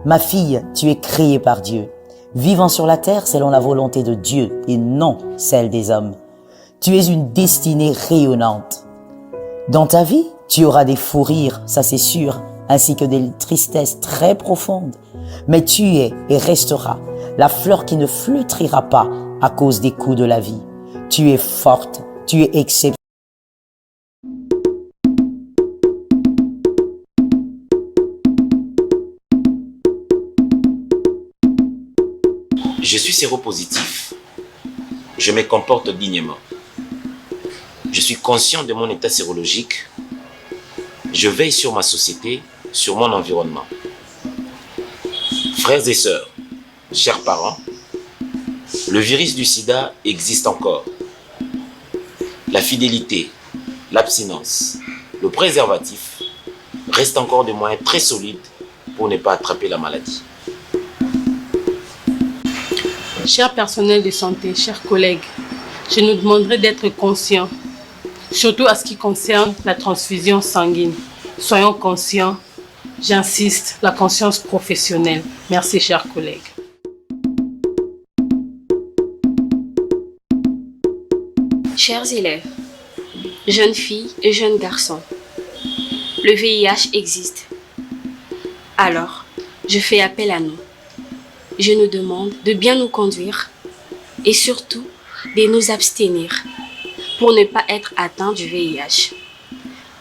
Ma fille, tu es créée par Dieu, vivant sur la terre selon la volonté de Dieu et non celle des hommes. Tu es une destinée rayonnante. Dans ta vie, tu auras des fous rires, ça c'est sûr, ainsi que des tristesses très profondes. Mais tu es et resteras la fleur qui ne flétrira pas à cause des coups de la vie. Tu es forte, tu es exceptionnelle. Je suis séropositif. Je me comporte dignement. Je suis conscient de mon état sérologique. Je veille sur ma société, sur mon environnement. Frères et sœurs, chers parents, le virus du sida existe encore. La fidélité, l'abstinence, le préservatif restent encore des moyens très solides pour ne pas attraper la maladie. Chers personnels de santé, chers collègues, je nous demanderai d'être conscients, surtout à ce qui concerne la transfusion sanguine. Soyons conscients, j'insiste, la conscience professionnelle. Merci, chers collègues. Chers élèves, jeunes filles et jeunes garçons, le VIH existe. Alors, je fais appel à nous. Je nous demande de bien nous conduire et surtout de nous abstenir pour ne pas être atteints du VIH.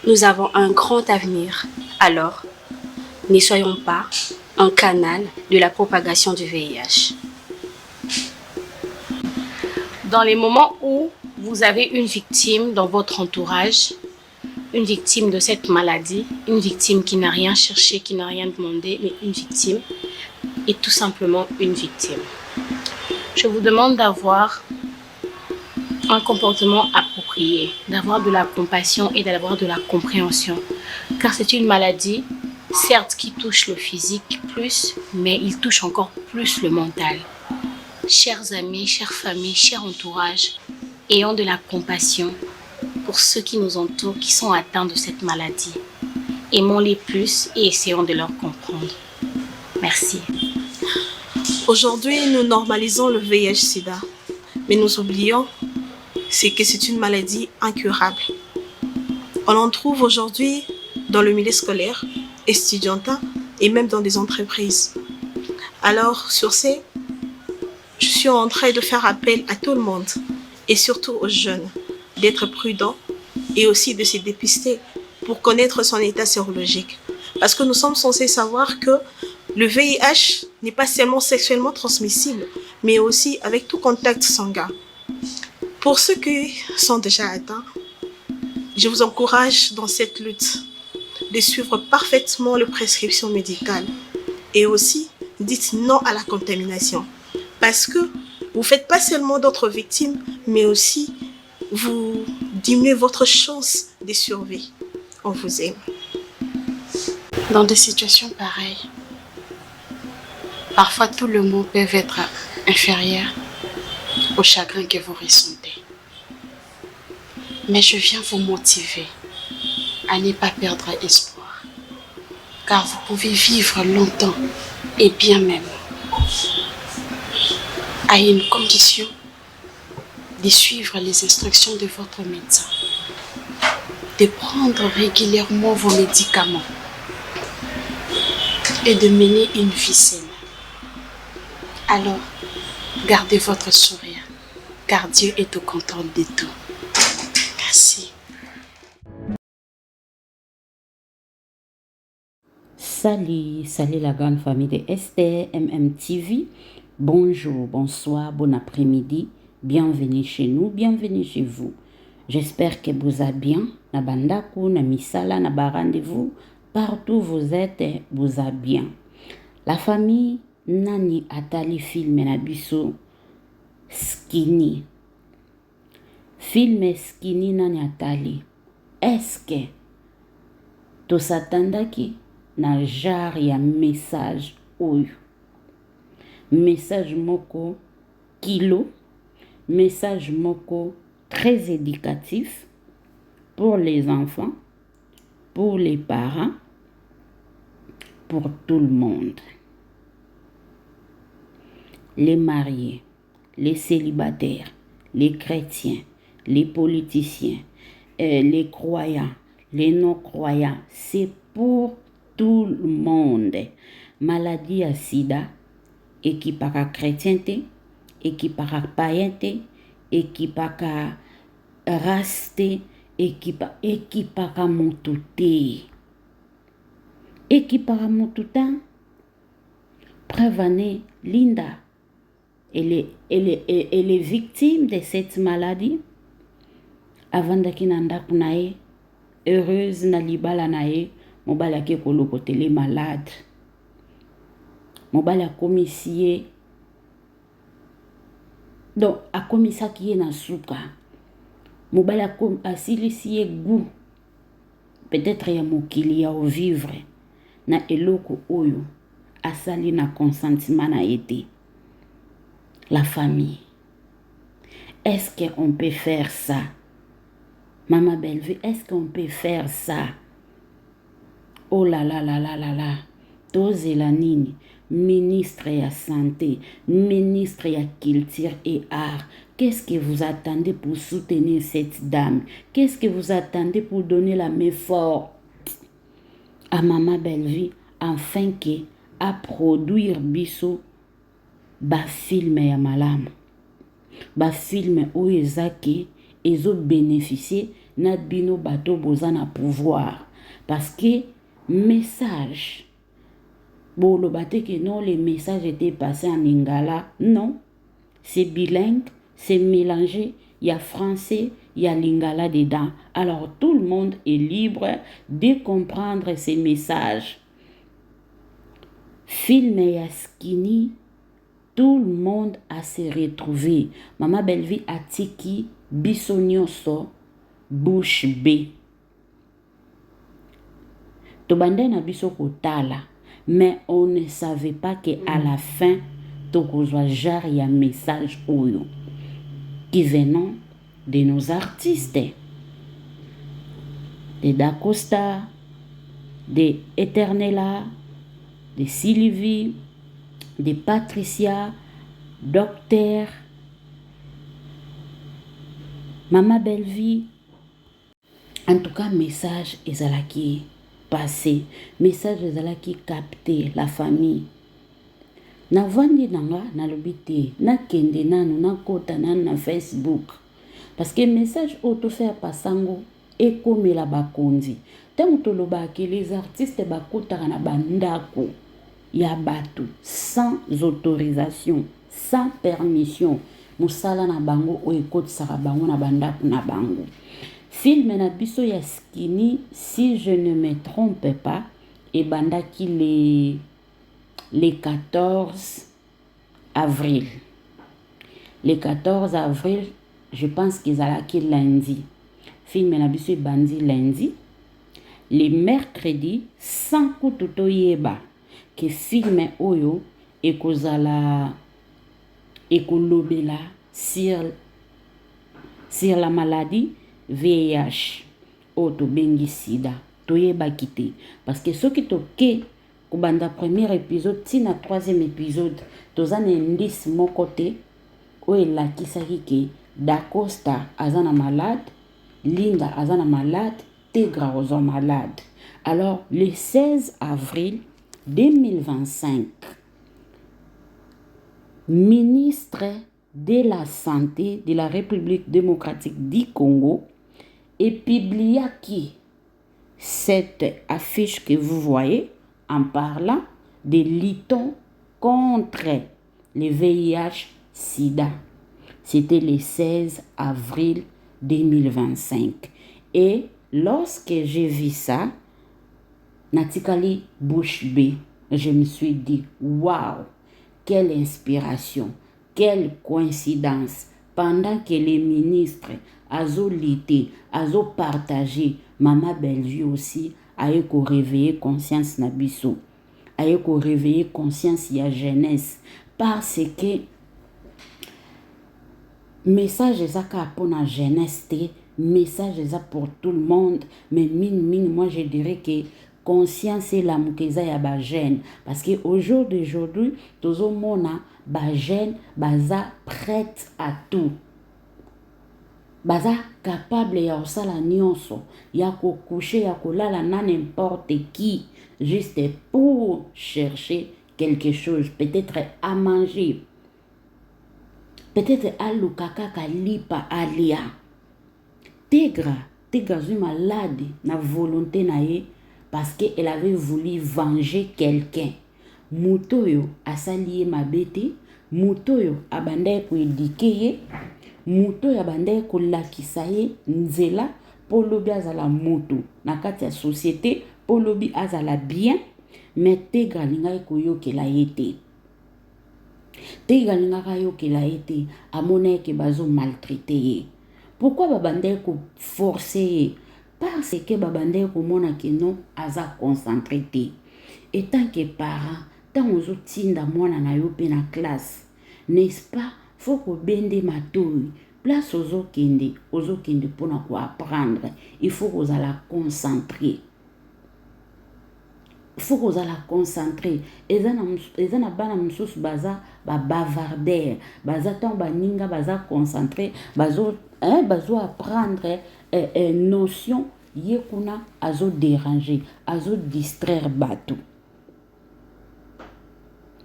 Nous avons un grand avenir, alors ne soyons pas un canal de la propagation du VIH. Dans les moments où vous avez une victime dans votre entourage, une victime de cette maladie, une victime qui n'a rien cherché, qui n'a rien demandé, mais une victime, et tout simplement une victime. Je vous demande d'avoir un comportement approprié, d'avoir de la compassion et d'avoir de la compréhension. Car c'est une maladie, certes, qui touche le physique plus, mais il touche encore plus le mental. Chers amis, chères familles, cher entourage, ayons de la compassion pour ceux qui nous entourent, qui sont atteints de cette maladie. Aimons-les plus et essayons de leur comprendre. Merci. Aujourd'hui, nous normalisons le VIH-Sida, mais nous oublions que c'est une maladie incurable. On en trouve aujourd'hui dans le milieu scolaire, estudiantin et même dans des entreprises. Alors, sur ce, je suis en train de faire appel à tout le monde et surtout aux jeunes d'être prudents et aussi de se dépister pour connaître son état sérologique. Parce que nous sommes censés savoir que le VIH n'est pas seulement sexuellement transmissible, mais aussi avec tout contact sanguin. Pour ceux qui sont déjà atteints, je vous encourage dans cette lutte de suivre parfaitement les prescriptions médicales et aussi dites non à la contamination. Parce que vous ne faites pas seulement d'autres victimes, mais aussi vous diminuez votre chance de survie. On vous aime. Dans des situations pareilles, parfois tous les mots peuvent être inférieurs au chagrin que vous ressentez. Mais je viens vous motiver à ne pas perdre espoir, car vous pouvez vivre longtemps et bien même, à une condition de suivre les instructions de votre médecin, de prendre régulièrement vos médicaments et de mener une vie saine. Alors, gardez votre sourire, car Dieu est au contrôle de tout. Merci. Salut la grande famille de STMM-TV. Bonjour, bonsoir, bon après-midi. Bienvenue chez nous, bienvenue chez vous. J'espère que vous allez bien. Na bandaku, na misala, na ba rendez-vous. Partout où vous êtes, vous allez bien. La famille nani atali film na biso Skinny. Film Skinny nani atali. Est-ce que tosatandaki na genre ya message oyo? Message moko kilo, message moko très éducatif pour les enfants, pour les parents, pour tout le monde. Les mariés, les célibataires, les chrétiens, les politiciens, les croyants, les non-croyants, c'est pour tout le monde. Maladie à sida, équipara chrétienté, équipara païenté, équipara raste, équipara montouté. Équipara montouta, prévenez Linda. Elle est victime de cette maladie. Avant d'akinanda kunae, heureuse na libala nae, mobala ke kolokotele malade. Mobala komisie. Donc, a komisa qui est na souka. Mobala asilisie goût. Peut-être ya mokili ya au vivre. Na eloko oyo. Asali na consentement na été. La famille. Est-ce qu'on peut faire ça? Maman Bellevue, est-ce qu'on peut faire ça? Oh là là là là là là. Tose la nini. Ministre ya santé, ministre ya culture et art. Qu'est-ce que vous attendez pour soutenir cette dame? Qu'est-ce que vous attendez pour donner la main forte à Maman Bellevue afin que à produire biso ba film ya malamu? Ba film oyo ezaki ezo bénéficier na bino bato boza na pouvoir parce que message bon le baté que non les messages étaient passés en lingala, non, c'est bilingue, c'est mélangé, il y a français, il y a lingala dedans. Alors tout le monde est libre de comprendre ces messages. Film ya skinny, tout le monde a se retrouvé. Maman Bellevue a tiki bisonyoso bouche B. Tobande na biso kotala, mais on ne savait pas qu'à la fin, tokozwa genre ya message oyo qui venant de nos artistes, de Dacosta, de Eternella, de Sylvie, de Patricia, Docteur, Maman Bellevue. En tout cas, message ezalaki passé, message ezalaki capté la famille. Na vandi nanga na lobité, na kende nanu na kota nanu na Facebook. Parce que message auto faire passango et comme la bakonzi. Tant que les artistes bakota na bandako ya batu sans autorisation, sans permission. Musala na bango o ekoti saka bango na bandako na bango. Film na biso ya skinny, si je ne me trompe pas, et bandaki les 14 avril. Les 14 avril, je pense qu'ils allaient lundi. Film na biso bandi lundi. Les mercredis, sans kututo yeba, que film oyo ekozala ekolobela sur la maladie VIH o to bengi sida toyeba kite parce que ceux qui toke kubanda premier épisode tina troisième épisode tozana indice mon côté o elakisaki ke Dacosta azana malade, Linda azana malade, Tegra ozo malade. Alors le 16 avril 2025, ministre de la Santé de la République démocratique du Congo et publia qui cette affiche que vous voyez en parlant de luttons contre le VIH-Sida. C'était le 16 avril 2025. Et lorsque j'ai vu ça, Natikali bouche B, je me suis dit, waouh, quelle inspiration, quelle coïncidence. Pendant que les ministres azo lité, azo partagé, Maman Bellevue aussi a réveillé conscience na biso, a réveillé conscience ya jeunesse parce que message ezaka pour la jeunesse, message eza pour tout le monde, mais mine moi je dirais que conscience la mukeza ya ba jeune parce que aujourd'hui tozo mona ba jeune baza prête à tout. Baza capable ya osala nyonso, ya ko coucher, ya ko lala na n'importe qui juste pour chercher quelque chose, peut-être à manger. Peut-être à lukaka kalipa alia. Tegra zui malade na volonté na ye parce qu'elle avait voulu venger quelqu'un. Mutoyo asali ye mabete, mutoyo abandai ko éduquer ye, mutoyo abandai ko lakisa ye nzela polobi azala mutu na kati ya société polobi azala bien, mais tegra lingai ko yokela ye te. Tegra lingaka yokela ye te, amona ke bazo maltraiter ye. Pourquoi babandai ko forcer ye? Parce que babandai ko mona ke non aza concentré te. Et tant que parent, tant ozo tinda mwana na yo pe na classe, n'est-ce pas? Faut ko bende matouille. Place ozo kende pona ko apprendre. Il faut que la concentrer. Faut que la concentrer. Ezana bana msusu baza ba bavarder, baza tant baninga baza concentrer, bazo apprendre notion yekuna azo déranger, azo distraire bateau.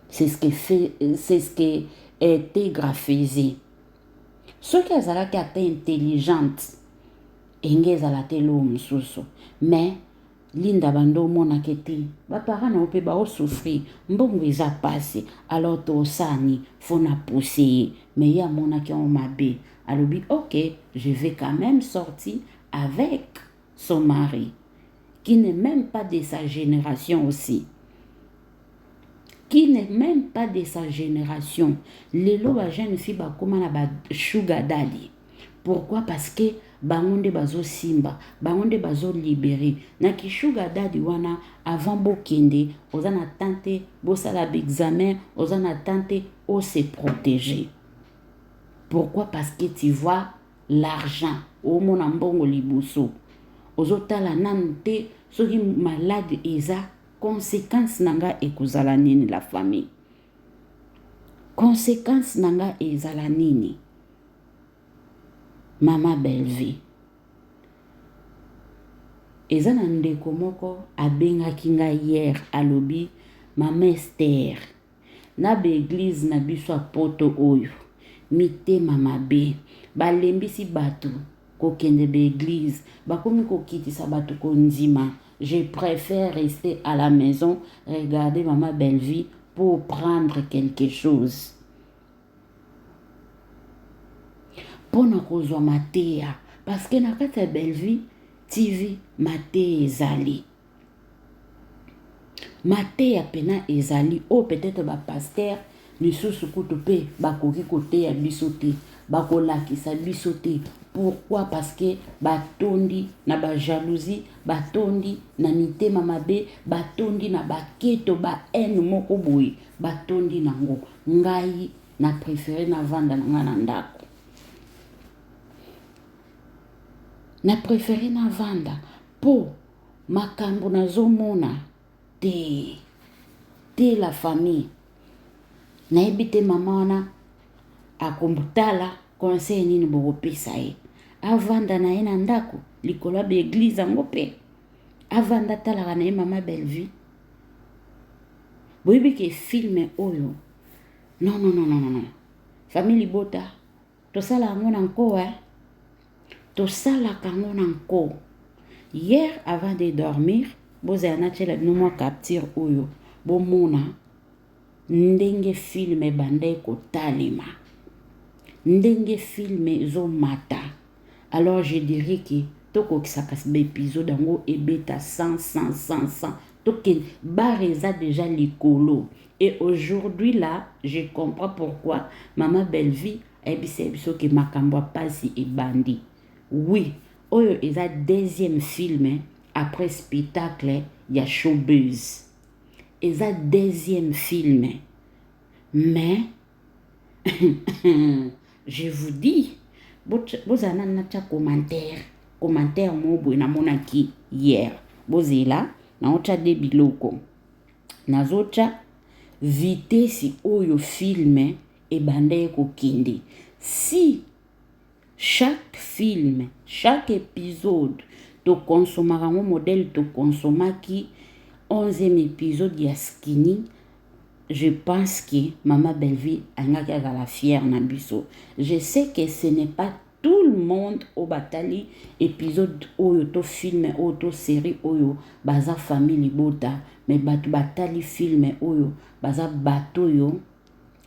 C'est ce que Tegra faisait. Ceux qui azala qui étaient intelligentes, engez ala telo msusu, mais linda bando mona keti ba parents na ope ba souffrir mbongo eza passé alors to sani fona pousser mais ya mona ki on mabe alobi OK, je vais quand même sortir avec son mari qui n'est même pas de sa génération aussi, qui n'est même pas de sa génération. Lelo ba jeune fille ba koma na ba sugar daddy. Pourquoi? Parce que bangonde bazo simba, bangonde bazo libéré. Na ki sugar daddy wana avant bokende, ozana tante bosala examen, ozana tante o se protéger. Pourquoi? Parce que tu vois l'argent au mona mbongo liboso. Ozotala nante soki malade eza conséquence nanga ekozala nini la famille. Conséquence nanga ezala nini. Mama Belle-Vie. Eza na ndeko moko abengaki nga hier alobi Mama Esther. Na be église na biso poto oyo. Mitema mabe. Balembisi bato kokende be église. Bakomi kokitisa bato kondima. Je préfère rester à la maison, regarder Mama Belle-Vie pour prendre quelque chose. Pona kozwa matea parce que na kati ya Belle-Vie TV matea ezali. Matea pena ezali o peut-être ba pasteur misusu kutu pe bakoki koteya biso te, bakolakisa biso te. Pourquoi? Parce que batondi na ba jalousie, batondi na mitema mabe, batondi na baketo ba haine moko boye, batondi nango. Ngai na préféré na vanda na nga ndako. Na préféré na vanda po makambo nazomona te la famille. Na ebite mama wana akombutala conseil nini bokopesa ye. Avanda na ye na ndako likolo ya église yango pe. Avanda talaka na ye Mama Belle-Vie. Boyebi ke filme oyo. Non. Famille Bota. Tosala yango na nko tosalaka yango na nko. Hier avant de dormir, bozala na tshela bino mwa capture oyo. Bomona ndenge filme bandai kotalema. Ndenge filme zo mata. Alors je dirais que toko kisaka épisode dango ebeta 100. Toke bareza déjà likolo. Et aujourd'hui là, je comprends pourquoi Mama Belle-Vie ebise biso ke makambo pasi e bandi. Oui, oyo eza deuxième film après spectacle ya Showbiz. Eza deuxième film. Mais je vous dis, bozana na commentaire mo boy na monaki hier. Bozela naotcha de biloko nazotcha vitesi oyo filme ebanda ekokende. Si chaque film, chaque épisode to consomaka ngo modèle to consomaki 11e épisode ya Skinny, je pense que Maman Belleville a la fière na biso. Je sais que ce n'est pas tout le monde au batali épisode oyo to film oyo to série oyo baza famille libota, mais batali film oyo baza bato yo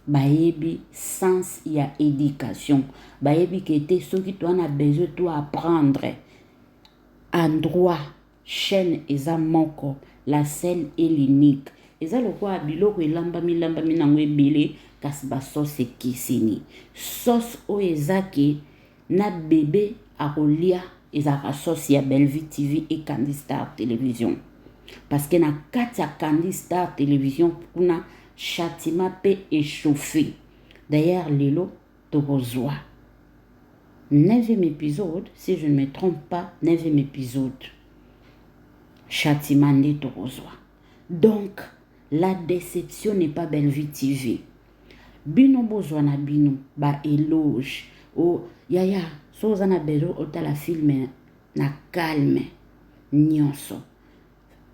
bayebi sens ya éducation, bayebi que te soki to ana besoin to apprendre endroit chaîne eza moko, la seule et l'unique. Eza lokwa biloko elambami nango ebele kasi basosi ekeseni. Sauce oyo ezaki na bébé akolia ezaka sauce ya Belleville TV et Candy Star Télévision. Parce que na kati ya Candy Star Télévision kuna châtiment pe échauffé. D'ailleurs lelo tokozwa 9e épisode, si je ne me trompe pas, 9e épisode. Châtiment de tokozwa. Donc la déception n'est pas Belleville TV. Bino bozwa na bino ba éloge. Oh yaya so za na bezo otala film na calme nyonso.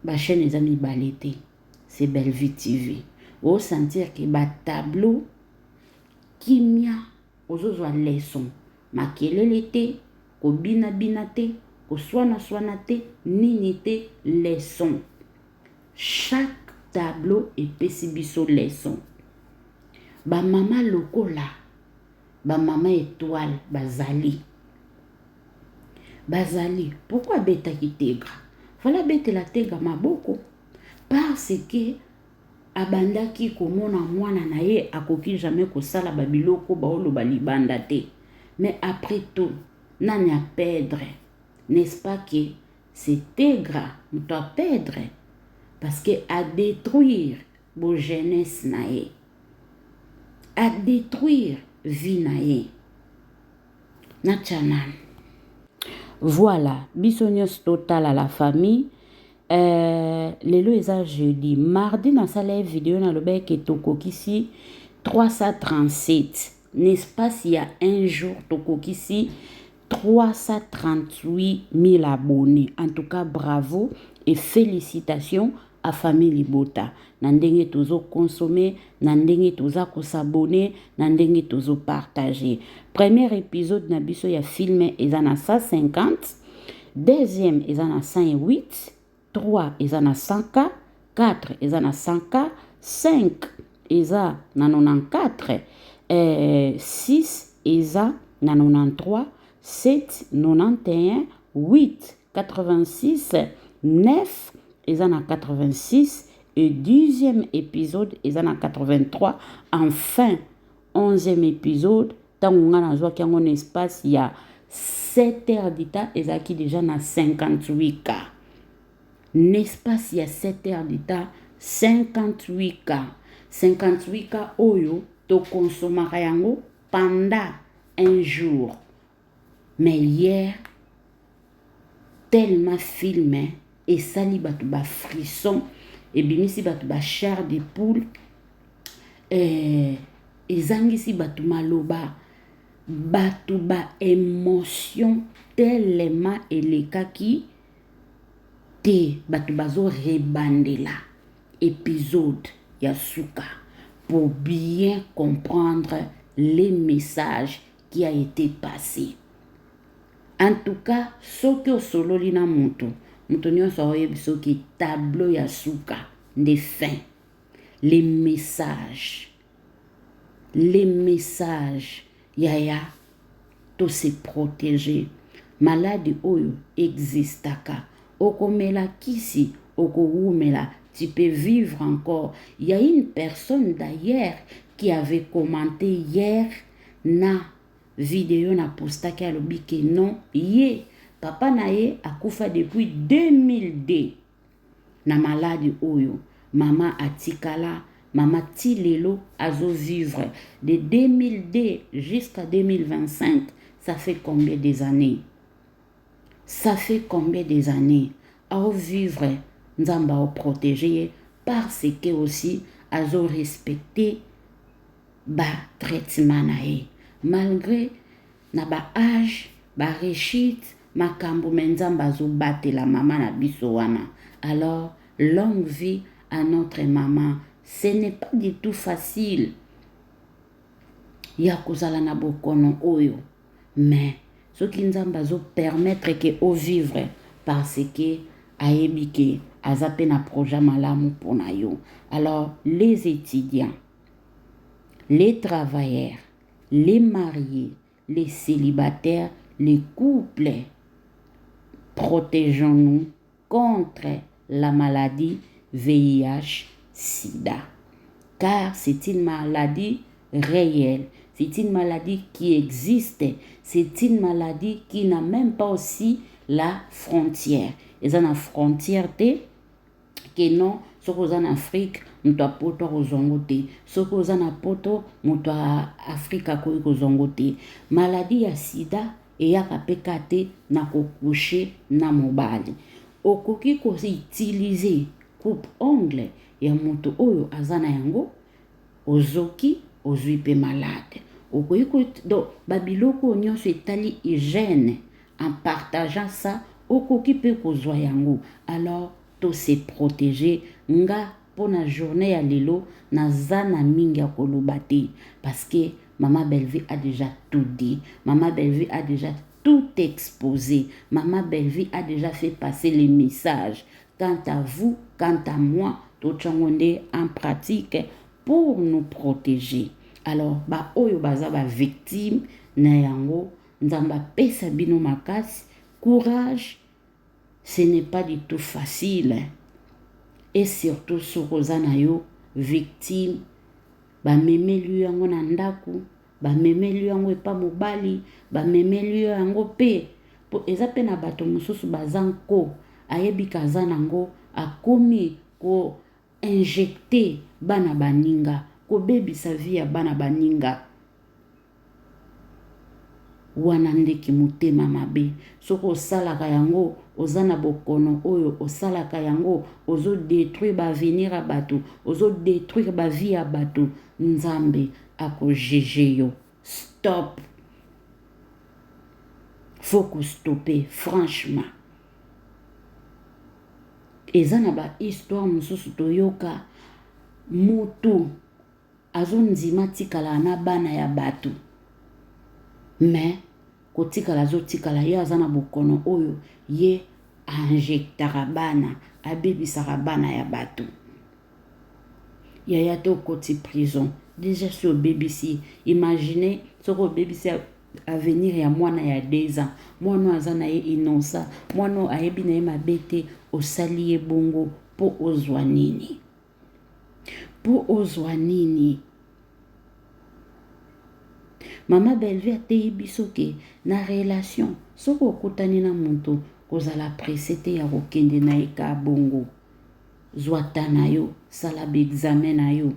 Ba chaîne ezami balete. C'est Belleville TV. O sentir que ba tableau kimia ozozwa leçon. Makelele te, ko bina te, ko swana te, nini te, leçon. Chaque tableau epesi biso leçon. Ba mama lokola, ba mama étoile, bazali. Pourquoi beta ki tegra? Fala bete la tegra maboko. Parce que abandaki komona mwana na ye akoki jamais kosala babiloko baolo balibanda te. Mais après tout, nani a perdre. N'est-ce pas que c'est tegra, nous doit perdre. Parce que à détruire vos jeunesse nae, à détruire vie nae. Nachanan. Voilà, bisognos total à la famille. Lelo eza jeudi. Mardi dans sa live vidéo na lobek et tokokisi 337. N'est-ce pas s'il y a un jour tokokisi 338 000 abonnés. En tout cas, bravo et félicitations à famille Libota. Nandenge tozo consommer, nandenge toza ko s'abonner, nandenge tozo partager. Premier épisode na biso ya film ezana 150, deuxième ezana 108, 3 ezana 100K, 4 ezana 100K, 5 eza na 94, 6 eza na 93, 7 91, 8 86, 9 eza na 86 et 10e épisode eza na 83. Enfin 11e épisode tango nga nazwa ki yango na espace ya 7 heures d'état ezaki déjà na 58K. N'espace ya 7 heures d'état 58K. 58K oyo to consomaka yango pendant un jour. Mais hier tellement filmé et sali batu ba frisson et bimisi batu ba chair de poule ezangisi batu maloba batu ba émotion tellement elekaki te batu bazo rebandela épisode ya suka pour bien comprendre les messages qui a été passé. En tout cas, ce que sololi na mutu nyonso oyebi soki tableau ya suka de fin. Les messages yaya to se protéger. Maladie oyo existaka. Okomela kisi, okoumela, tu peux vivre encore. Il y a une personne d'ailleurs qui avait commenté hier na vidéo na postaki alobi ke non ye papa na ye akufa depuis 2002 na maladie oyo mama atikala mama tilelo azo vivre de 2002 jusqu'à 2025. Ça fait combien des années? Ça fait combien des années à vivre nzamba o protéger parce que aussi azo respecter ba traitement na ye malgré na ba âge ba réussite makambo menzamba azo batela mama na biso wana. Alors longue vie à notre maman. Ce n'est pas du tout facile ya kozala na bokono oyo, mais soki nzamba azo permettre que o vivre parce que ayebi ke aza pe na projet malamu pona yo. Alors les étudiants, les travailleurs, les mariés, les célibataires, les couples, protégeons-nous contre la maladie VIH-Sida. Car c'est une maladie réelle, c'est une maladie qui existe, c'est une maladie qui n'a même pas aussi la frontière. Et ça, la frontière, que non, ce qu'on a en Afrique, nous avons poto kozongote. Ce qu'on a en poto, nous avons Afrique kozongote. Maladie ya sida et ya kapekate na kokouche na mobali. Okoki ko utiliser coupe ongle ya moto oyo azana yango ozoki ozwi pe malade. Okoki ko do babiloko nyonso etali hygiène en partageant ça okoki pe kozwa yango. Alors to se protéger nga pona journée ya lelo na zana mingi ya koloba te parce que Maman Bellevue a déjà tout dit. Maman Bellevue a déjà tout exposé. Maman Bellevue a déjà fait passer les messages. Quant à vous, quant à moi, tout changonde en pratique pour nous protéger. Alors, ba oyo baza ba victime na yango nzamba pesa bino makasi, courage. Ce n'est pas du tout facile. Et surtout sokozana yo victime ba memelu yango na ndaku, ba memelu yango epa mobali, ba memelu yango pe po eza pe na bato mosusu bazanko ayebi kaza nango akomi ko injecter bana baninga, ko bebisa vie ya bana baninga. Wana ndeki motema mabe soko osalaka yango ozana bokono oyo osalaka yango ozo détruire ba avenir ya bato, ozo détruire ba vie ya bato, nzambe ako jeje yo. Stop. Faut que stopper franchement. Ezana ba histoire mosusu toyoka mutu azo nzima tikala na bana ya bato. Mais kotikala zo tikala ye azana bokono oyo ye injectara bana abebisaka bana ya bato. Yaya to koti prison déjà sur BBC. Imaginez soko BBC avenir ya mwana ya 2 ans, mwana azana ye innocent, mwana ayebi na ye mabete osali ye bongo po ozwa nini, po ozwa nini. Maman Bellevue atei biso ke na relation soko okutani na muntu kozala presete ya kokende na eka bongo zwata na yo sala be examen na yo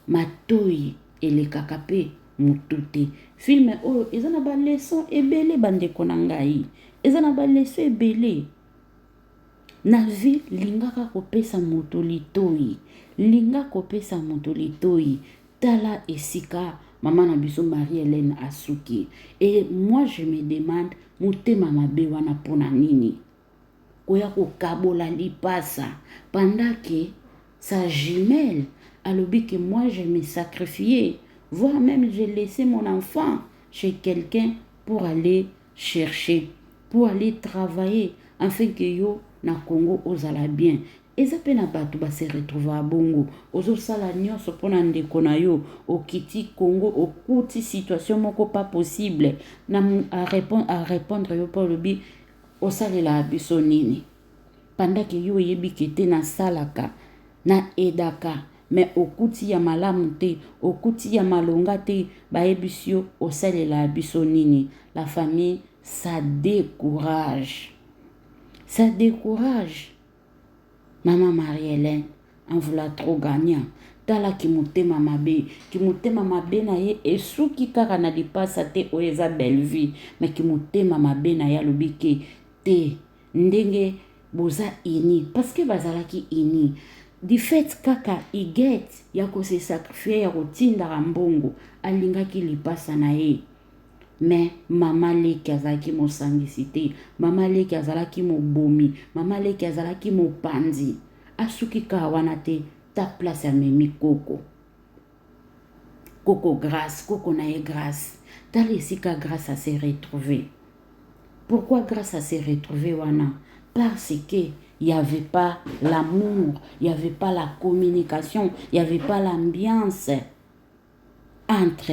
matoi elekaka pe mutu te. Filme oyo eza na ba leçon ebele bandeko na ngai, eza na ba leçon ebele na vie. Lingaka kopesa mutu litoi, linga kopesa mutu litoi. Tala esika maman na biso Marie-Hélène asuki. Et moi je me demande motema mabe wana pona nini koya kokabola lipasa pendant que sa jumelle alobi que moi je me sacrifié, voire même j'ai laissé mon enfant chez quelqu'un pour aller chercher, pour aller travailler afin que yo na Congo ozala bien. Eza pe na bato ba se retrouver à bongo ozo sala nyonso pona ndeko na yo okiti Congo okuti situation moko pas possible na à répondre yo pour le bi osalela biso nini pendant que yo yebi kete na salaka na edaka mais okuti ya malamu te, okuti ya malonga te, ba ebisio osalela biso nini. La famille ça décourage, ça décourage. Maman Marie-Hélène en voulant trop gagner. Tala ki motema mabe na ye esuki kaka na lipasa te oeza Bellevue, mais ki motema mabe na ya lobike te ndenge boza ini parce que bazalaki ini du fait kaka iget ya kose sacrifier ya kotinda mbongo alingaki lipasa na ye. Mais mama leki azalaki mosangisi te, mama leki azalaki mobomi, mama leki azalaki mopanzi. Asuki ka wana te ta place amemi koko. Koko grâce, koko na ye grâce. Tala esika grâce à se retrouver. Pourquoi grâce à se retrouver wana? Parce que il n'y avait pas l'amour, il n'y avait pas la communication, il n'y avait pas l'ambiance entre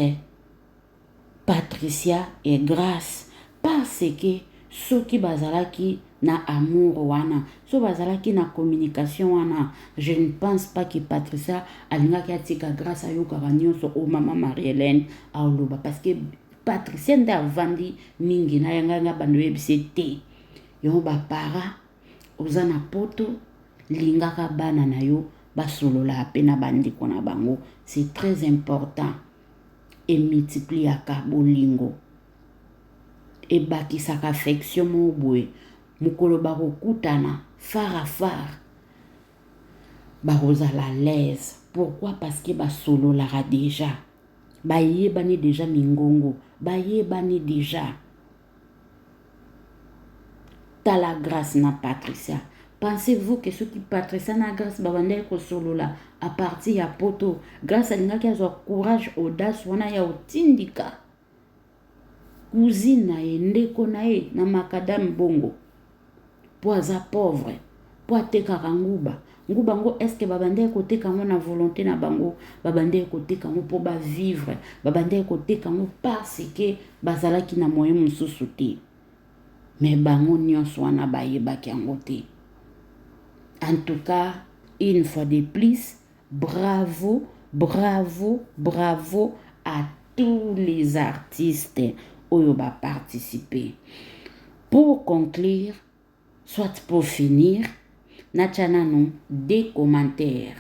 Patricia et Grâce. Parce que ceux qui bazalaki na amour wana, ceux bazalaki na communication wana, je ne pense pas que Patricia alingaki atika Grâce à yoka nyonso o mama Marie-Hélène a oloba parce que Patricia nda vandi mingi na yanga bando yebise te. Yo ba para ozana poto lingaka bana na yo basolola apena bandiko na bango. C'est très important. Et multipliaka bolingo. Et bakisaka affection mo boye. Mukolo bakokutana phare à phare. Barozala l'aise. Pourquoi? Parce que basololara déjà. Bayebani déjà mingongo. Bayebani déjà. T'as la grâce na Patricia. Pensez-vous que ceux qui Patricia na grâce babandel ko solo la à partir ya poto grâce à l'ingaki a courage audace wana ya otindika cousine na ye ndeko na ye na makadam bongo po aza pauvre po atekaka nguba ngo est-ce que babandel ko teka ngo na volonté na bango babandel ko teka ngo po ba vivre babandel ko teka ngo parce que bazalaki na moyen mususu te. Mais bango nyonso wana bayebaki yango te. En tout cas, une fois de plus, bravo, bravo, bravo à tous les artistes qui ont participé. Pour conclure, soit pour finir, nachanano des commentaires.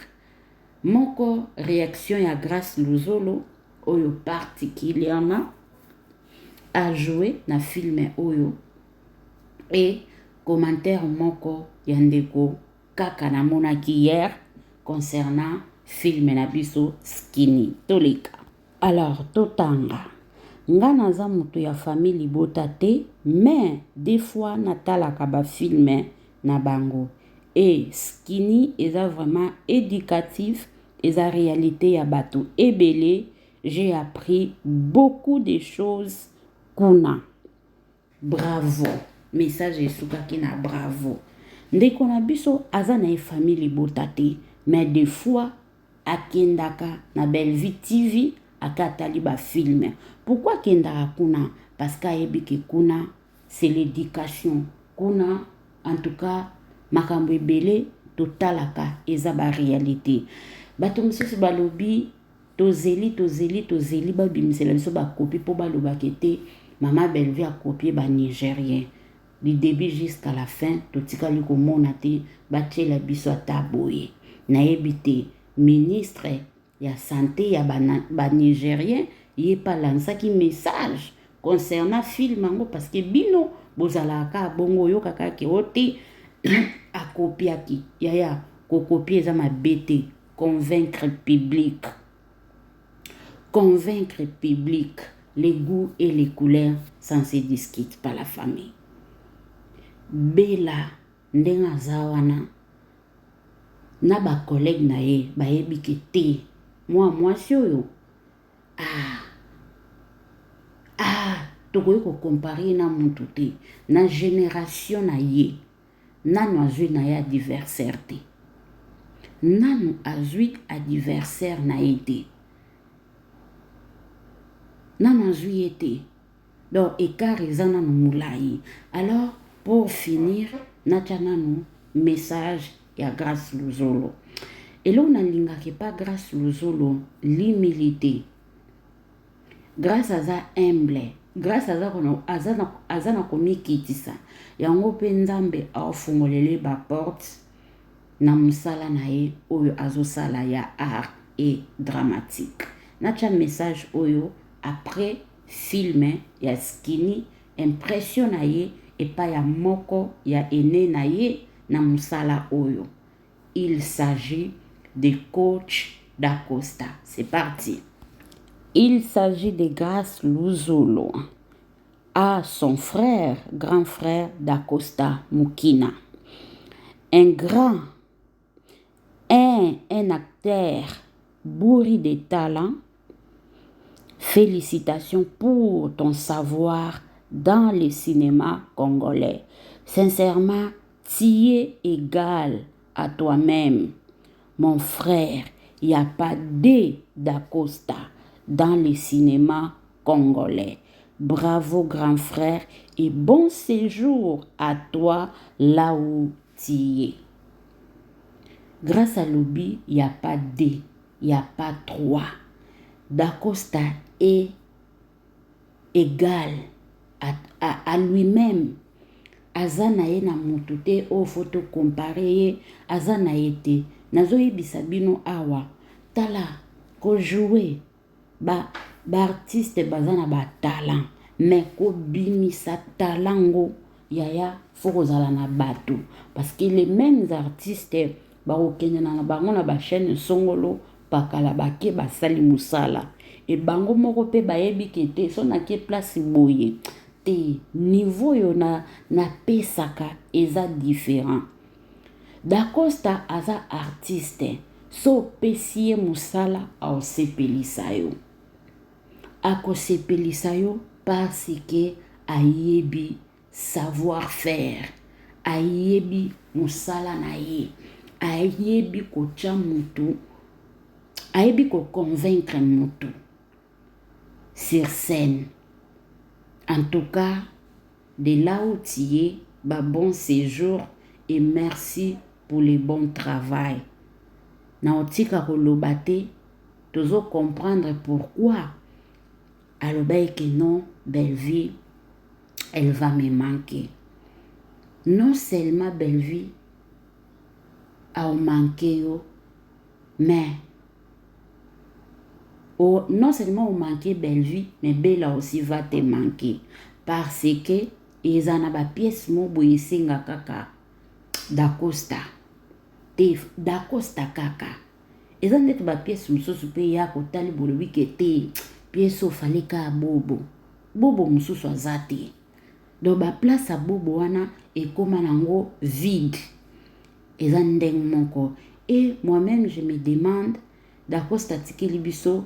Moko réaction ya Grâce Luzolo, oyo particulièrement a joué na film oyo. Et commentaire moko yandeko kaka na monaki hier concernant film na biso Skinny Tolika. Alors totanga nga naza mutu ya famille libota te, mais des fois natalaka ba film na bango et Skinny eza vraiment éducatif, eza réalité ya bato ebele. J'ai appris beaucoup de choses kuna. Bravo. Message esukaki na bravo. Ndeko na biso aza na famille libota te, mais des fois akendaka na Belle Vie TV akatali ba film. Pourquoi kendaka kuna? Parce qu'ayebi ke kuna c'est l'éducation. Kuna en tout cas makambo ebele totalaka eza ba réalité. Bato mosusu balobi tozeli babimisela biso ba copie po baloba kete Mama Belle Vie a copié ba Nigérien. Du début jusqu'à la fin, totikali komona te batiela biso ata boye. Nayebi te ministre ya santé ya ba Nigérien ye pa lansaki message concernant film ango parce que bino bozalaka bongo yo kaka ke oti a copiaki ya ko copier za mabete. Convaincre public, les goûts et les couleurs sans se discuter par la famille. Bela ndenga zawana na ba collègue na ye ba yebiki te moi sioyo tokoki ko comparer na muntu te na génération na ye nanu azwi na ye adversaire te nanu azwi adversaire na ye te nanu azwi ye te donc écart eza nanu mulai. Alors pour finir, nachananu message ya Grâce Luzolo. Et là on a lingaki pas Grâce Luzolo l'humilité. Grâce à ça humble, grâce à ça azana komikitisa. Yango pe nzambe afungolele ba porte na musala na ye oyo azosala ya art et dramatique. Nacha message oyo après film ya Skinny impression na ye et pas ya moko ya ene na ye na musala oyo. Il s'agit de coach d'Acosta. C'est parti. Il s'agit de Grace Luzolo à son frère, grand frère d'Acosta Mukina. Un acteur bourri de talent. Félicitations pour ton savoir dans le cinéma congolais. Sincèrement, tu es égal à toi-même. Mon frère, il n'y a pas d'Acosta dans le cinéma congolais. Bravo grand frère et bon séjour à toi là où tu es. Grâce à l'oubli, il n'y a pas D, il n'y a pas 3. D'Acosta est égal à lui-même. Azanaye na mutute o photo comparé azanaye te. Nazoyi bisabino awa. Tala ko jouer ba artiste bazana ba talent. Mais ko bimisa talango yaya foko zala na bato. Parce que les mêmes artistes ba okenya na bango na ba chaîne songolo pakala bake basali musala. Et bango moko pe bayebi kete so na ke place boye. Te niveau yo na pesaka eza différent. D'Acosta aza artiste so pesie musala au sepelisa yo. Ako sepelisa yo parce que ayebi savoir-faire, ayebi musala na ye, ayebi kocha mutu, ayebi ko convaincre mutu sur scène. En tout cas, de là où tu es, bon séjour et merci pour le bon travail. Na otika kolobate, tozo comprendre pourquoi. Alobaye que non, Belle-Vie, elle va me manquer. Non seulement Belle-Vie a manqué, mais non seulement au manquer Belle-Vie, mais Bella aussi va te manquer. Parce que ils en ont ba pièce mo boye singa kaka d'Acosta. D'Acosta kaka. Ils en ont ba pièce mususu pe ya ko tali bolobi ke te pièce fallait ka bobo. Bobo mususu azate. Donc ba place à bobo wana et comme nango vide. Ils en ndeng moko. Et moi-même je me demande d'Acosta tikeli biso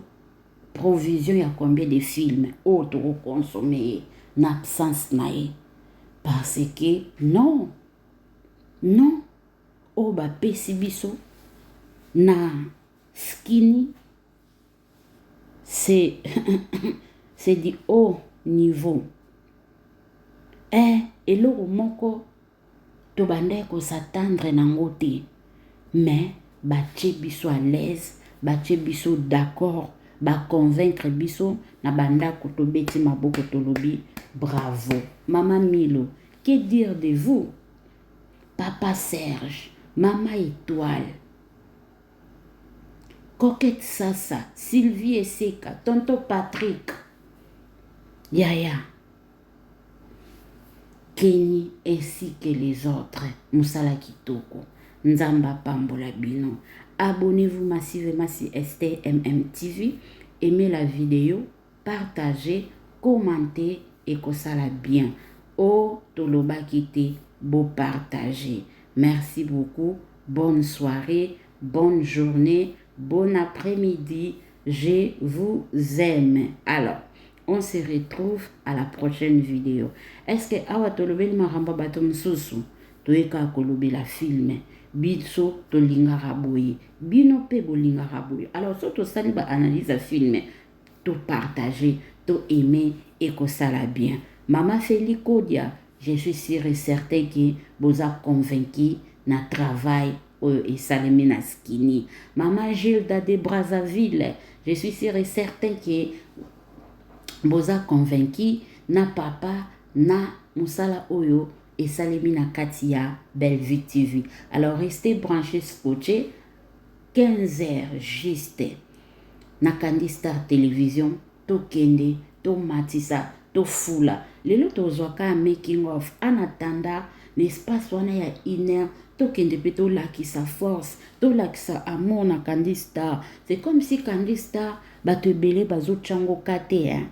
provision ya combien de films autres consommer n'absence nae parce que non ba pesi biso na skinny c'est c'est du haut niveau et le moko to bande ko s'attendre nango te mais ba tche biso à l'aise ba tche biso d'accord ba convaincre biso na banda kotobeti maboko tolobi bravo. Maman Milo, que dire de vous? Papa Serge, Maman Étoile, Coquette Sassa, Sylvie Eseka, Tonton Patrick, Yaya, Kenny ainsi que les autres, Moussala Kitoko, Nzamba Pambola Bino. Abonnez-vous massivement sur STMM TV, aimez la vidéo, partagez, commentez et que ça la bien. Oh, Toloba Kite, beau partager. Merci beaucoup. Bonne soirée, bonne journée, bon après-midi. Je vous aime. Alors, on se retrouve à la prochaine vidéo. Est-ce que awa Tolobe Maramba Batom Susu, Toeka Kolobe la filme? Bitso to lingara boye bino pe bolingara boye. Alors surtout ça ba analyse à film to partager to aimer et que ça la bien. Maman Feli Kodia, je suis sûr et certain que vous a convaincu na travail et salemi na skini. Maman Gilda de Brazzaville, je suis sûr et certain que vous a convaincu na papa na musala oyo et Salemi na Katia Belle-Vie TV. Alors restez branchés, scotchés. 15h juste. Na Candy Star Télévision, to Kende, to Matissa, to Fula. Les autres making of. En attendant, l'espace wana ya 1 heure tokende mpe tolakisa force tolakisa amour na Candy Star. C'est comme si Candy Star bato ebele bazotyango kate hein?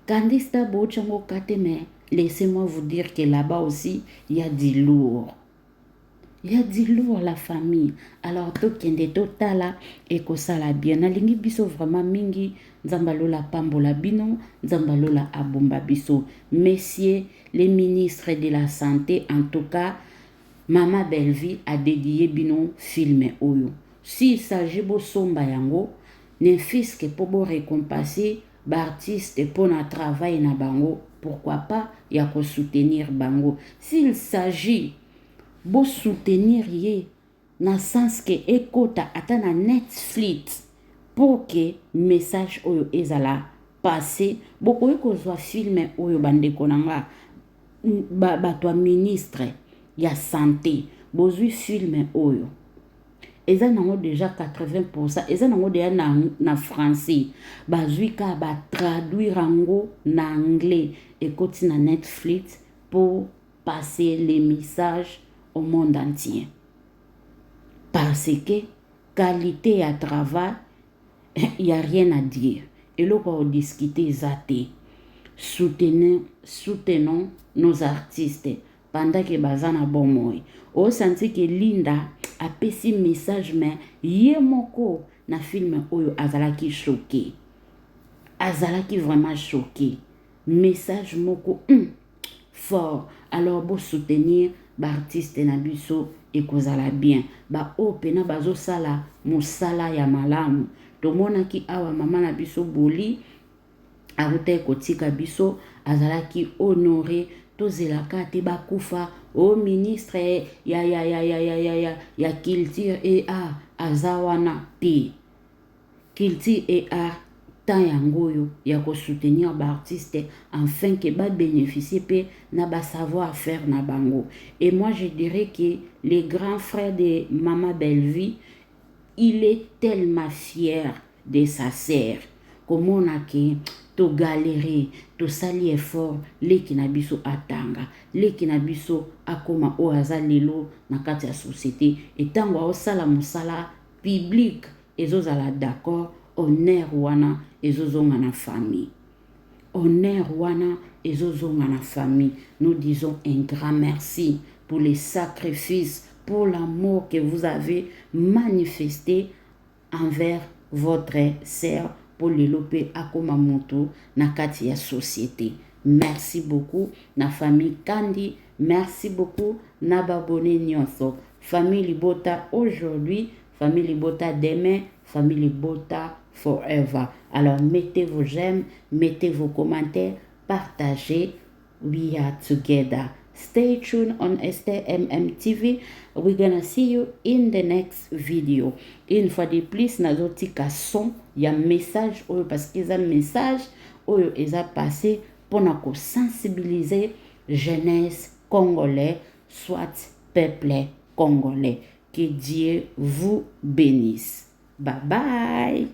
Candy Star botyango kate, mais laissez-moi vous dire que là-bas aussi il y a du lourd. Il y a du lourd la famille. Alors tokende totala ekosala bien. Nalingi biso vraiment mingi nzambalola pambola bino, nzambalola abomba biso. Messieurs les ministres de la santé, en tout cas, Mama Belleville a dédié bino film oyo. S'il s'agit de somba yango, ne fils que pour bo récompenser l'artiste pour na travail na bango, pourquoi pas yako soutenir bango. S'il s'agit de soutenir ye, na sens que ekota ata na Netflix pour que message oyo ezala passé, boko kozwa film oyo bandeko nanga bato ministre ya santé bozwi film oyo eza nango déjà 80%, eza nango déjà na français bazwi ka ba traduire ango na anglais ekoti na Netflix pour passer les messages au monde entier, parce que qualité à travail il y a rien à dire. Et là on discuter zate. Soutenons nos artistes pendant que bazana bon moi. Au senti que Linda a pesi message, mais ye moko na film oyo azalaki choqué. Azalaki vraiment choqué. Message moko fort. Alors bo soutenir l'artiste na biso ekozala bien. Ba opena bazo sala musala ya malamu. Tomonaki awa mama na biso boli aruta kotika biso azalaki honoré tozelaka te bakufa au ministre ya culture et art azawana te culture et art tant yangoyo ya ko soutenir ba artiste afin que ba bénéficier pe na ba savoir faire na bango. Et moi je dirais que les grands frères de Mama Belleville, il est tellement fier de sa sœur. Comment on a que to galérer, to sali effort, les kinabiso atanga, les kinabiso akoma oaza lelo na kati ya société, et tango au sala musala public, ezozala d'accord, honneur wana ezozonga na famille. Honneur wana ezozonga na famille. Nous disons un grand merci pour les sacrifices, pour l'amour que vous avez manifesté envers votre sœur pour l'éloper akoma moto na kati ya société. Merci beaucoup na famille Kandi, merci beaucoup na babone nyonso. Famille Libota aujourd'hui, famille Libota demain, famille Libota forever. Alors mettez vos j'aime, mettez vos commentaires, partagez. We are together. Stay tuned on STMM TV. We're gonna see you in the next video. Une fois de plus, nazotika son, y a message oyo parce qu'ils a message oyo eza passé pour na ko sensibiliser jeunesse congolais, soit peuple congolais. Que Dieu vous bénisse. Bye bye.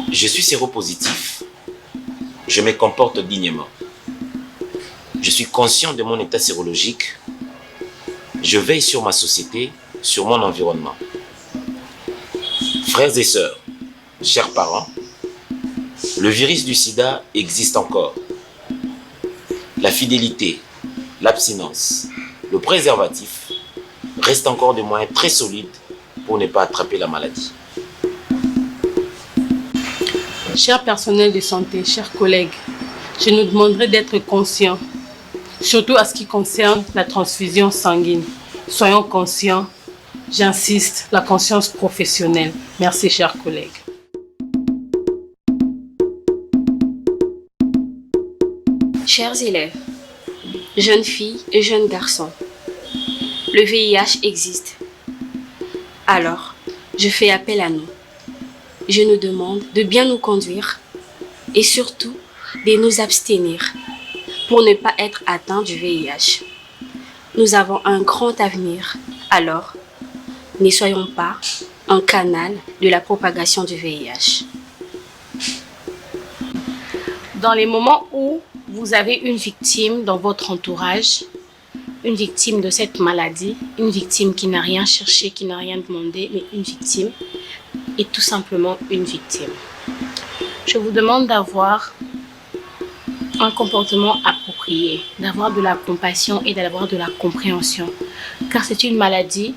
Je suis séropositif. Je me comporte dignement. Je suis conscient de mon état sérologique. Je veille sur ma société, sur mon environnement. Frères et sœurs, chers parents, le virus du sida existe encore. La fidélité, l'abstinence, le préservatif restent encore des moyens très solides pour ne pas attraper la maladie. Chers personnels de santé, chers collègues, je nous demanderai d'être conscients, surtout à ce qui concerne la transfusion sanguine. Soyons conscients, j'insiste, la conscience professionnelle. Merci, chers collègues. Chers élèves, jeunes filles et jeunes garçons, le VIH existe. Alors, je fais appel à nous. Je nous demande de bien nous conduire et surtout de nous abstenir pour ne pas être atteints du VIH. Nous avons un grand avenir, alors ne soyons pas un canal de la propagation du VIH. Dans les moments où vous avez une victime dans votre entourage, une victime de cette maladie, une victime qui n'a rien cherché, qui n'a rien demandé, mais une victime est tout simplement une victime. Je vous demande d'avoir un comportement approprié, d'avoir de la compassion et d'avoir de la compréhension. Car c'est une maladie,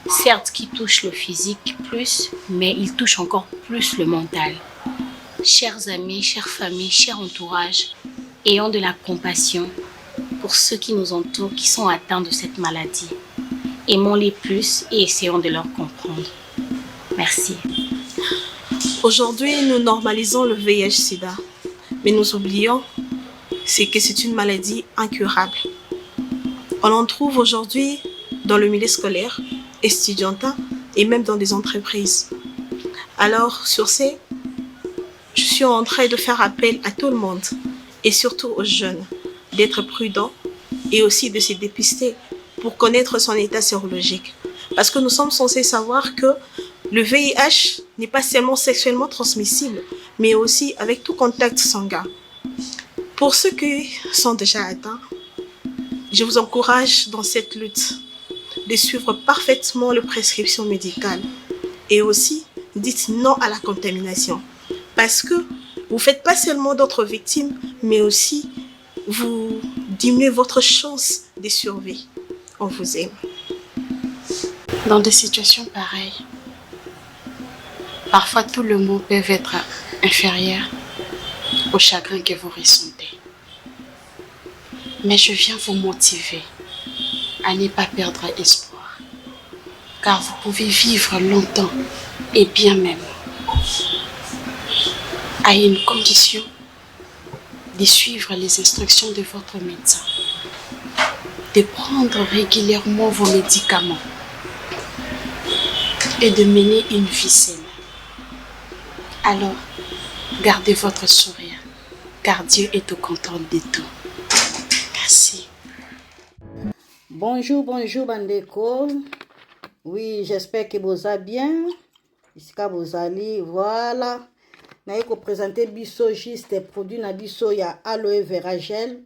certes, qui touche le physique plus, mais il touche encore plus le mental. Chers amis, chères familles, cher entourage, ayons de la compassion pour ceux qui nous entourent, qui sont atteints de cette maladie. Aimons-les plus et essayons de leur comprendre. Merci. Aujourd'hui, nous normalisons le VIH-Sida, mais nous oublions que c'est une maladie incurable. On en trouve aujourd'hui dans le milieu scolaire, estudiantin et même dans des entreprises. Alors, sur ce, je suis en train de faire appel à tout le monde et surtout aux jeunes d'être prudents et aussi de se dépister pour connaître son état sérologique. Parce que nous sommes censés savoir que le VIH n'est pas seulement sexuellement transmissible, mais aussi avec tout contact sanguin. Pour ceux qui sont déjà atteints, je vous encourage dans cette lutte de suivre parfaitement les prescriptions médicales et aussi dites non à la contamination. Parce que vous ne faites pas seulement d'autres victimes, mais aussi vous diminuez votre chance de survie. On vous aime. Dans des situations pareilles, parfois tous les mots peuvent être inférieurs au chagrin que vous ressentez. Mais je viens vous motiver à ne pas perdre espoir, car vous pouvez vivre longtemps et bien même, à une condition de suivre les instructions de votre médecin, de prendre régulièrement vos médicaments et de mener une vie saine. Alors, gardez votre sourire, car Dieu est au contrôle de tout. Merci. Bonjour, bonjour, Bandeko. Oui, j'espère que vous allez bien. Ici, vous allez, voilà. Je vais vous présenter biso juste produit na biso ya aloe vera gel.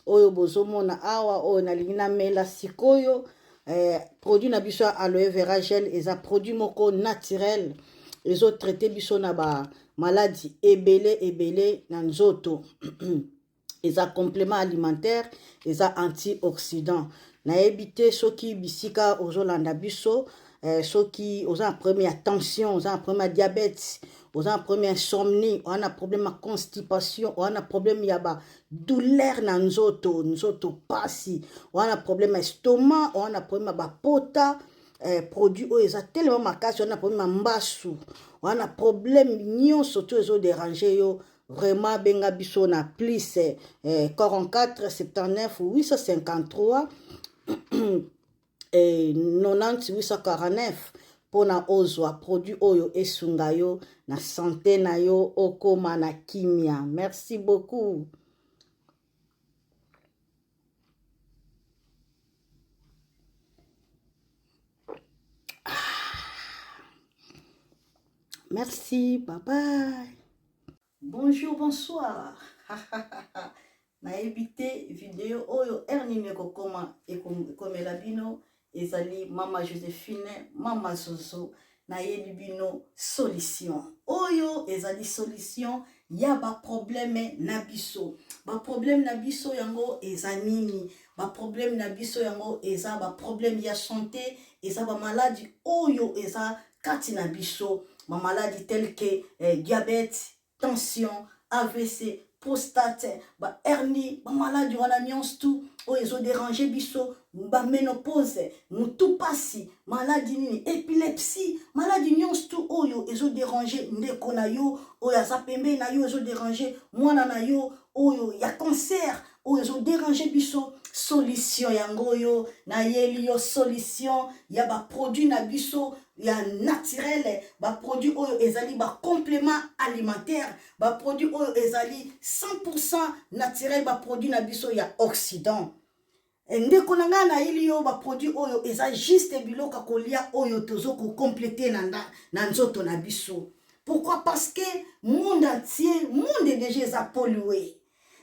Oyo bozomona awa oyo nalingi na mela sikoyo. Produit na biso ya aloe vera gel eza produit moko naturel. Ezo traité biso na ba maladie ebele na nzoto. Eza complément alimentaire, eza antioxydant. Na ebité soki bisika ozolanda biso, soki oza un problème tension, oza un problème diabète, oza un problème insomnie, on a problème de constipation, on a problème yaba douleur na nzoto pasi, on a problème estomac, on a problème ba pota, produit oyo eza tellement makasi, on a problème mbasu, on a problème nyonso to ezo déranger yo. Vraiment benga biso na plus 44 79 853 et 90 849 pona ozwa produit oyo esunga yo na santé na yo okoma na kimia. Merci beaucoup. Merci, bye bye. Bonjour, bonsoir. Na évité vidéo oyo ernine kokoma ekomela bino ezali mama Joséphine, mama Zozo na yebi bino solution. Oyo ezali solution ya ba problème na biso. Ba problème na biso yango ezanini. Ba problème na biso yango eza ba problème ya santé, eza ba maladie oyo eza kati na biso. Ma maladie telle que diabète, tension, AVC, prostate, ba hernie, ba maladie wana nyonso tout oyo ezo déranger biso, ba ménopause, mutu pasi, maladie nini, épilepsie, maladie nyonso tout oyo ezo déranger ndeko na yo, oyo aza pembe na yo ezo déranger mwana na yo, oyo ya cancer, oyo ezo déranger biso, solution yango yo na yeli yo solution ya ba produit na biso ya naturel, ba produit oyo ezali ba complément alimentaire, ba produit oyo ezali 100% naturel, ba produit na biso ya oxydant. ndeko na nga na ili yo ba produit oyo eza juste biloko kolia oyo tozo ko compléter na nzoto na biso. Pourquoi? Parce que monde entier, monde déjà eza pollué.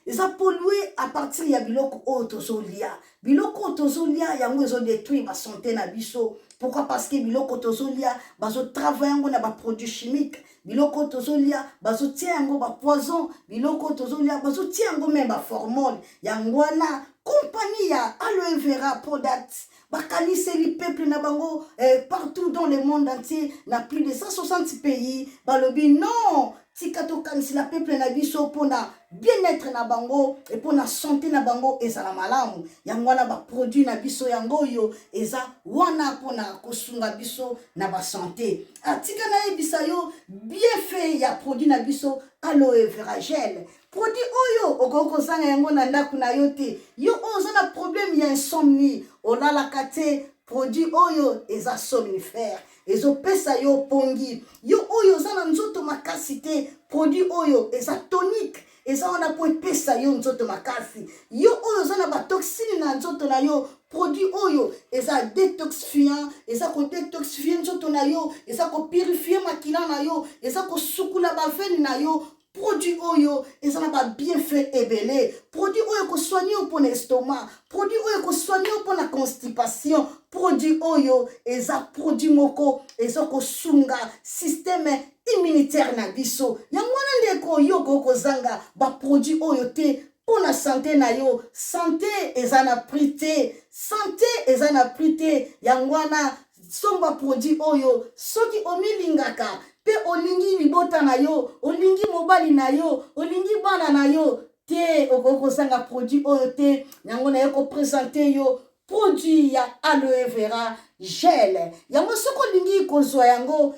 Eza pollué à partir ya biloko oyo tozolia. Biloko tozolia yango ezo détruire ba santé na biso. Pourquoi? Parce que biloko tozolia bazo travailler yango na ba produits chimiques. Biloko tozolia bazo tia yango ba poison. Biloko tozolia bazo tia yango même ba hormone. Yango na compagnie ya aloe vera product bakanise li peuple na bango partout dans le monde entier, na plus de 160 pays. Balobi non, tika to kanisi la peuple na biso pona bien-être na bango et pona santé na bango ezala malamu. Yango na ba produit na biso yango yo eza wana pona kosunga biso na ba santé. Tika na ebisa yo bien fait ya produit na biso aloe vera gel. Produit oyo okoko zanga yango na ndaku na yo te. Yo ozo na problème ya insomnie, olala kate produit oyo eza somnifère. Ezo pesa yo pongi. Yo oyo zana nzoto makasi te, produit oyo eza tonique. Eza wana po pesa yo nzoto makasi. Yo oyo zana ba toxine na nzoto na yo, produit oyo eza détoxifiant, eza ko détoxifier nzoto na yo, eza ko purifier makila na yo, eza ko sukula ba veine na yo. Produit oyo eza na ba bienfait ebele. Produit oyo ko soigner pour l'estomac, produit oyo ko soigner pour la constipation. Produit oyo eza produit moko eza ko sunga système immunitaire na biso. Yango wana ndeko yo ko zanga ba produit oyo te pour la santé na yo. Santé eza na prité, santé eza na prité. Yango wana somba produit oyo soki omilingaka pe olingi libota na yo, olingi mobali na yo, olingi bana na yo te okoko sanga produit oyo te. Yango na yo ko présenter yo produit ya aloe vera gel. Yango soko lingi kozwa yango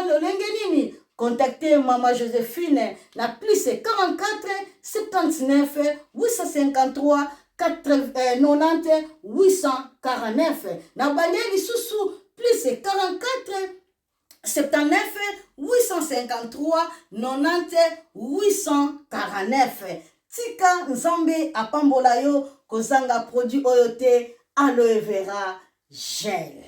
lolenge nini? Contactez Maman Joséphine na plus 44 79 853 90 849. Na banyeli susu plus 44 79 853 90 849. Tika nzambe apambola yo kozanga produit oyo te aloe vera gel.